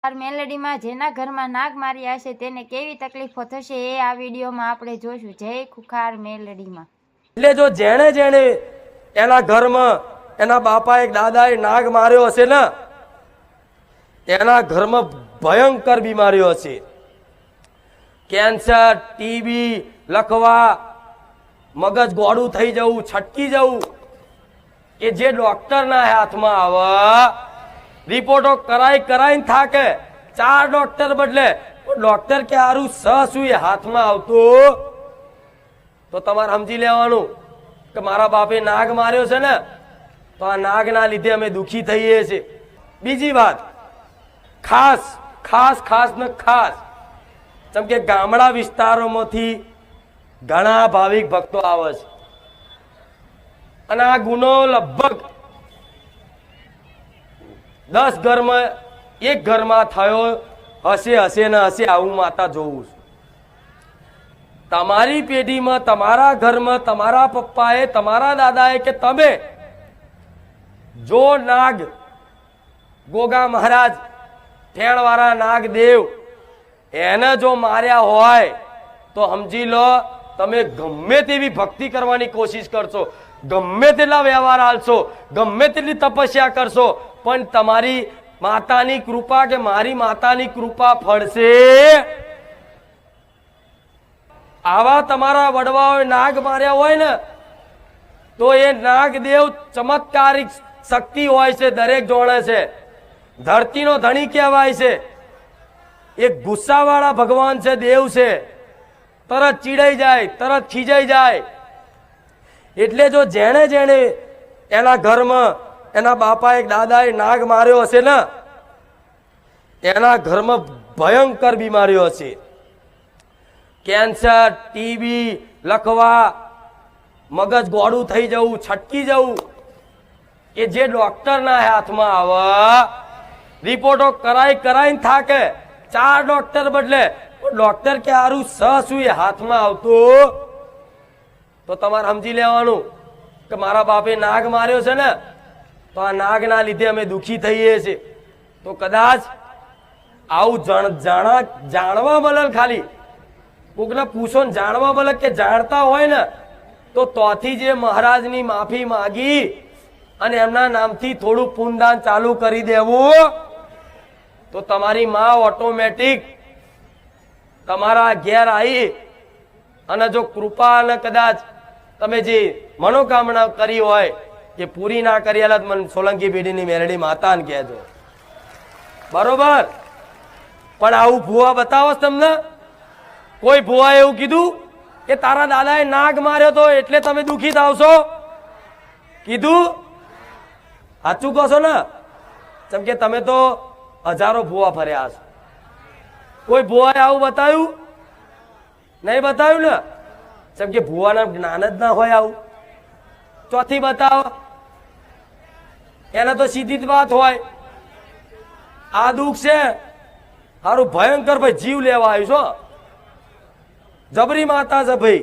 મેલેડીમાં જેના ઘરમાં નાગ માર્યા હશે તેને કેવી તકલીફો થશે એ આ વિડીયોમાં આપણે જોશું. જય ખુખાર મેલેડીમાં. એટલે જો જેણે જેણે એના ઘરમાં એના બાપાએ દાદાએ નાગ માર્યો હશે ને એના ઘરમાં ભયંકર બીમારીઓ હશે. કેન્સર, ટીબી, લકવા, મગજ ગોળું થઈ જવું, છટકી જવું, કે જે ડોક્ટરના હાથમાં આવે રિપોર્ટો કરાઈને થાકે. 4 ડોક્ટર બદલે ડોક્ટર કે હારું શું એ હાથમાં આવતું તો તમારે સમજી લેવાનું કે મારા બાપે નાગ માર્યો છે ને તો આ નાગના લીધે અમે દુખી થઈએ છીએ. બીજી વાત ખાસ ખાસ ખાસ ને ખાસ જેમ કે ગામડા વિસ્તારોમાંથી ઘણા ભાવિક ભક્તો આવે છે અને આ ગુનો લગભગ 10 ઘરમાં 1 ઘરમાં થયો હશે ને હશે. આવું માતા જોઉં છું. તમારી પેઢીમાં, તમારા ઘરમાં, તમારા પપ્પાએ, તમારા દાદાએ કે તમે જો નાગ ગોગા મહારાજ ઠેણવાળા નાગદેવ એને જો માર્યા હોય તો સમજી લો તમે ગમે તેવી ભક્તિ કરવાની કોશિશ કરશો, ગમે તેટલા વ્યવહાર હાલશો, ગમે તેટલી તપસ્યા કરશો, પણ તમારી માતાની કૃપા કે મારી માતાની કૃપા ફળશે. આવા તમારા વડવાઓએ નાગ માર્યા હોય ને તો એ નાગદેવ ચમત્કારિક શક્તિ હોય છે, દરેક જોણે છે. ધરતીનો ધણી કહેવાય છે. એક ગુસ્સાવાળા ભગવાન છે, દેવ છે. તરત ચીડાઈ જાય, તરત ખીજાઈ જાય. એટલે જો જેણે જેણે એના ઘરમાં એના બાપાએ દાદાએ નાગ માર્યો હશે ને એના ઘરમાં ભયંકર બીમારીઓ હશે. કેન્સર, ટીબી, લકવા, મગજ ગોળું થઈ જવું, છટકી જવું, કે જે ડોક્ટરના હાથમાં આવે રિપોર્ટો કરાઈને થાકે. 4 ડોક્ટર બદલે ડોક્ટર કે હારું શું એ હાથમાં આવતું તો તમારે સમજી લેવાનું કે મારા બાપે નાગ માર્યો છે ને તો આ નાગના લીધે અમે દુખી થઈએ છીએ. તો કદાચ આવું જાણવા મળે, ખાલી કોકને પૂછો ને જાણવા મળે કે જાણતા હોય ને તો તોથી જે મહારાજની માફી માગી અને એમના નામથી થોડું પુણ્યદાન ચાલુ કરી દેવું તો તમારી માં ઓટોમેટિક તમારા ઘેર આવી અને જો કૃપા અને કદાચ તમે જે મનોકામના કરી હોય કે પૂરી ના કરી આલા મને સોલંકી પેઢીની મેરડી માતાને કહેજો, બરોબર. પણ આવું ભુવા બતાવો તમને? કોઈ ભુવા એવું કીધું કે તારા દાદાએ નાગ માર્યો તો એટલે તમે દુખી થાવશો? કીધું? સાચું કહો છો ને? જેમ કે તમે તો હજારો ભુવા ફર્યા છો. કોઈ ભુવાએ આવું બતાવ્યું? નહીં બતાવ્યું ને? જેમ કે ભુવાના જ્ઞાન જ ના હોય. આવું ચોથી બતાવો. એને તો સીધી જ વાત હોય, આ દુઃખ છે સારું ભયંકર, ભાઈ જીવ લેવા આવ્યું છો. જબરી માતા છે ભાઈ.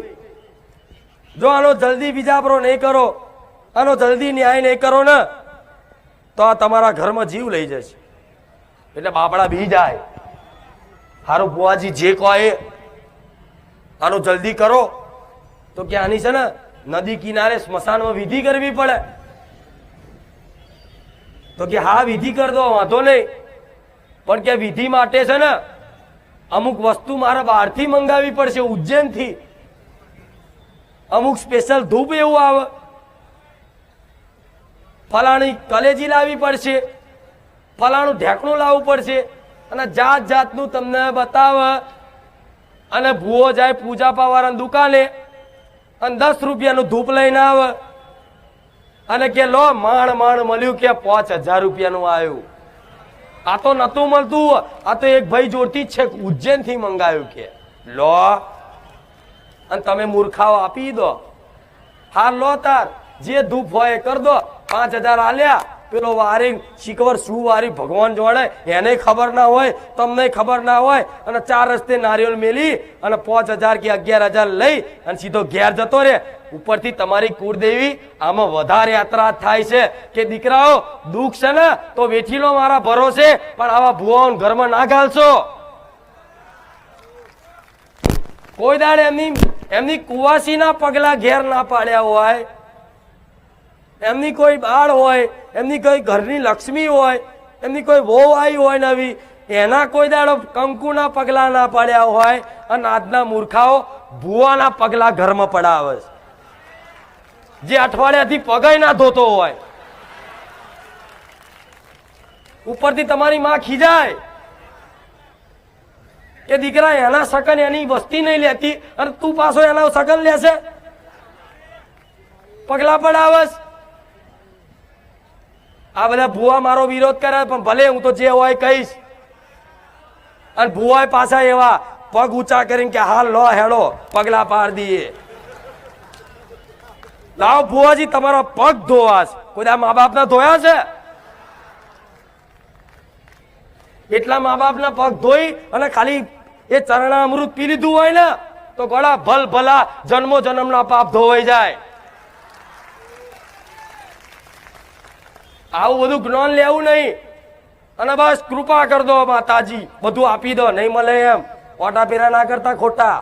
જો આનો જલ્દી બીજાપરો નહીં કરો, આનો જલ્દી ન્યાય નહીં કરો ને તો આ તમારા ઘરમાં જીવ લઈ જશે. એટલે બાપડા બી જાય. સારું બુઆજી જે કહો એ આનું જલ્દી કરો તો કે આની છે ને નદી કિનારે સ્મશાનમાં વિધિ કરવી પડે. તો કે હા વિધિ કર દો, વાંધો નહીં, પણ કે વિધિ માટે છે ને અમુક વસ્તુ મારે બહારથી મંગાવી પડશે, ઉજ્જૈનથી. અમુક સ્પેશિયલ ધૂપ એવું આવે, ફલાણી કલેજી લાવવી પડશે, ફલાણું ઢેકણું લાવવું પડશે, અને જાત જાતનું તમને બતાવે. અને ભૂવો જાય પૂજા પાવાળાની દુકાને અને 10 રૂપિયાનું ધૂપ લઈને આવે અને કે લો માણ મળ્યું કે 5000 રૂપિયાનું આવ્યું. આ તો નતું મળતું, આ તો એક ભાઈ જોડતી જ છે, ઉજ્જૈનથી મંગાવ્યું કે લો. અને તમે મૂર્ખાઓ આપી દો. હાર લો તાર જે ધૂપ હોય કર દો, 5000 આલ્યા પેલો વારી શીખવર શું વારી ભગવાન જોડે એને ખબર ના હોય, તમને ખબર ના હોય, અને 4 રસ્તે નારિયેળ મેલી અને 5,000 કે 11,000 લઈ અને સીધો ઘેર જતો રે. ઉપરથી તમારી કુળદેવી આમાં વધારે યાત્રા થાય છે કે દીકરાઓ દુઃખ છે ને તો વેઠી લો મારા ભરોસે, પણ આવા ભુવાઓ ઘરમાં ના ઘાલશો. કોઈ દાડે એમની કુવાસીના પગલા ઘેર ના પાડ્યા હોય, એમની કોઈ બાળ હોય, એમની કોઈ ઘરની લક્ષ્મી હોય, એમની કોઈ વહુ આવી હોય નવી, એના કોઈ દાડો કંકુના પગલા ના પાડ્યા હોય, અને આજના મૂર્ખાઓ ભુવાના પગલા ઘરમાં પડાવે છે, જે અઠવાડિયાથી પગય ના ધોતો હોય. ઉપરથી તમારી માં ખીજાય કે દીકરા એના સગન એની વસ્તી નહીં લેતી અને તું પાછો એના સગન લેશે, પગલા પડાવસ. આ બધા ભુવા મારો વિરોધ કરે, પણ ભલે હું તો જે હોય કહીશ. અને ભુવા પાછા એવા પગ ઊંચા કરીને કે હાલ લો હેડો પગલા પાડ દઈએ. લાવો ભુવાજી તમારો પગ ધોવાશ. કોઈ આ મા બાપ ના ધોયા છે? એટલા મા બાપ ના પગ ધોઈ અને ખાલી એ ચરણામૃત પી લીધું હોય ને તો ગળા ભલ ભલા જન્મો જન્મના પાપ ધોવાઈ જાય. આવું બધું જ્ઞાન લેવું નહીં, અને બસ કૃપા કર દો માતાજી, બધું આપી દો, નહીં મળે એમ ઓટા પેરા ના કરતા ખોટા.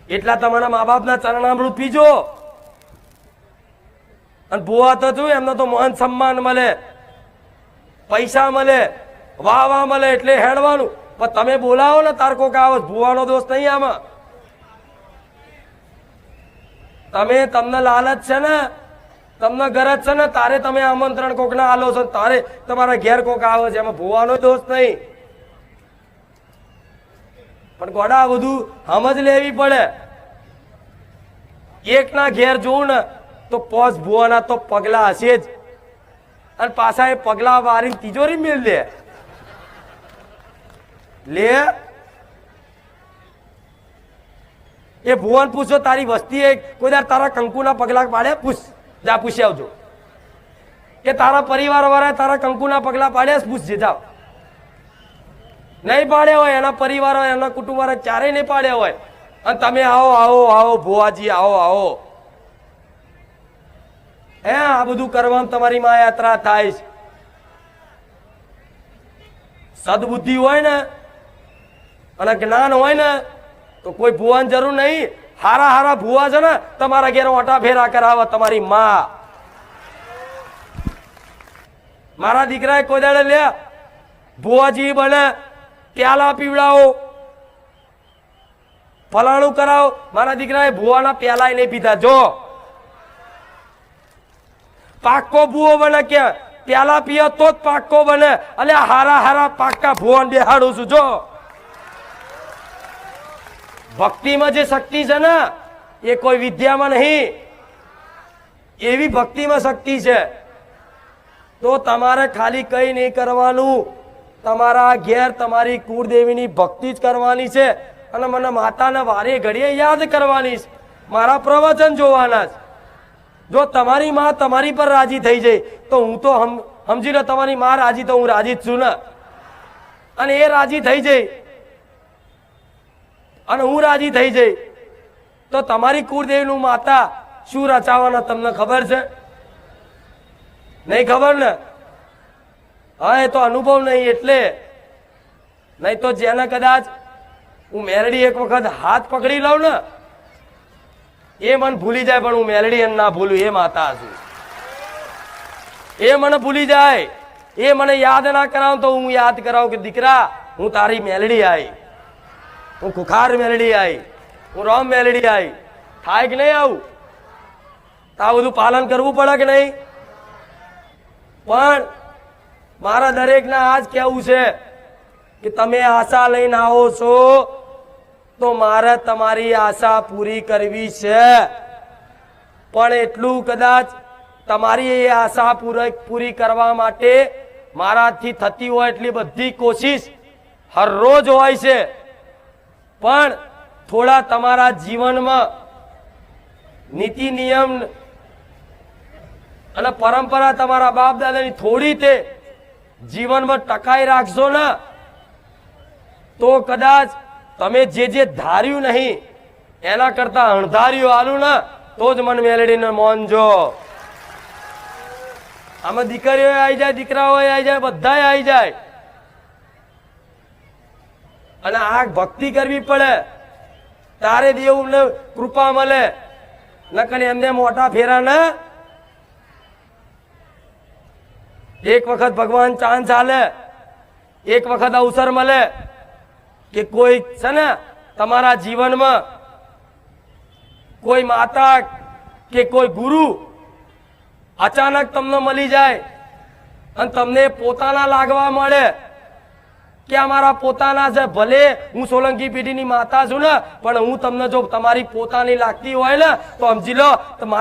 એટલા તમારા મા બાપ ના ચરણામૃત પીજો. અને ભુવા તો શું, એમને તો માન સન્માન મળે, પૈસા મળે, વાહ વાહ મળે એટલે હેડવાનું. પણ તમે બોલાવો ને તાર કોક આવે, ભુવાનો દોષ નહીં આમાં. તમને લાલચ છે ને, તમને ગરજ છે ને, તારે તમે આમંત્રણ કોક ના આલો છો, તારે તમારા ઘેર કોક આવે છે, એમાં ભુવાનો દોષ નહીં. પણ ગોડા બધું સમજ લેવી પડે. એક ના ઘેર જોઉં ને તો 5 ભુવાના તો પગલા હશે જ, અને પાછા એ પગલા વારી તિજોરી મેળ લે. એ ભુવન પૂછો તારી વસ્તી કોઈ દર તારા કંકુના પગલા પાડે? પૂછ, જા પૂછી આવજો. કે તારા પરિવાર વાળા તારા કંકુના પગલા પાડ્યા? પૂછજે, જાઓ. નહીં પાડ્યા હોય, એના પરિવાર હોય, એના કુટુંબ વાળા ચારેય નહીં પાડ્યા હોય, અને તમે આવો આવો આવો ભુવાજી આવો આવો, આ બધું કરવામાં તમારી માં યાત્રા થાય છે. સદબુદ્ધિ હોય ને અને જ્ઞાન હોય ને તો કોઈ ભુવાની જરૂર નહીં. હારા હારા ભુવા છે ને તમારા ઘેર ઓટા ફેરા કરાવે તમારી માં. મારા દીકરાએ કોઈ દાડે લે ભુવાજી બને પ્યાલા પીવડાવો, ફલાણું કરાવો. મારા દીકરાએ ભુવાના પ્યાલા નહીં પીધા. જો પાક્કો ભૂવો બને કે પ્યાલા પીએ તો જ પાક્કો બને. અને હારા હારા પાક્કા ભુવન બેહાડું છું. જો ભક્તિમાં જે શક્તિ છે ને એ કોઈ વિદ્યામાં નહીં, એવી ભક્તિમાં શક્તિ છે. તો તમારે ખાલી કઈ નહીં કરવાનું, તમારા ઘેર તમારી કુળદેવીની ભક્તિ જ કરવાની છે, અને મને માતાના વારે ઘડીએ યાદ કરવાની છે, મારા પ્રવચન જોવાના છે. જો તમારી માં તમારી પર રાજી થઈ જાય તો હું તો સમજી લો તમારી માં રાજી તો હું રાજી જ છું ને, અને એ રાજી થઈ જાય અને હું રાજી થઈ જાય તો તમારી કુળદેવીનું માતા શું રચાવાના તમને ખબર છે? નહીં ખબર ને? હા, એ તો અનુભવ નહીં એટલે. નહીં તો જેને કદાચ હું મેરડી એક વખત હાથ પકડી લઉં ને એ મને ભૂલી જાય, પણ હું મેલડી ના ભૂલું. એ માતા છું, એ મને ભૂલી જાય. એ મને યાદ ના કરાવ તો હું યાદ કરાવું કે દીકરા હું તારી મેલડી આવી, હું ખુખાર મેલડી આવી, હું રામ મેલડી આવી. થાય કે નહીં આવું? આ બધું પાલન કરવું પડે કે નહીં? પણ મારા દરેકના આજ કેવું છે કે તમે આશા લઈને આવો છો તો મારે તમારી આશા પૂરી કરવી છે. પણ એટલું કદાચ તમારી એ આશા પૂરી કરવા માટે મારાથી થતી હોય એટલી બધી કોશિશ હરરોજ હોય છે, પણ થોડા તમારા જીવનમાં નીતિ નિયમ અને પરંપરા તમારા બાપ દાદાની થોડી તે જીવનમાં ટકાઈ રાખશો ને તો કદાચ તમે જે ધાર્યું નહીં એના કરતા અણધાર્યું આલું ને તો જ મન મેલડીને મોનજો. આમાં દીકરીઓ આવી જાય, દીકરાઓ આવી જાય, બધા આવી જાય. અને આ ભક્તિ કરવી પડે તારે દેવને કૃપા મળે, નકર એમને મોટા ફેરા ને. એક વખત ભગવાન ચાન્સ આલે, એક વખત અવસર મળે કે કોઈ છે ને તમારા જીવનમાં કોઈ માતા કે કોઈ ગુરુ અચાનક તમને મળી જાય અને તમને પોતાના લાગવા મળે કે અમારા પોતાના છે. ભલે હું સોલંકી પેઢીની માતા છું ને, પણ હું તમને જો તમારી પોતાની લાગતી હોય ને તો સમજી લો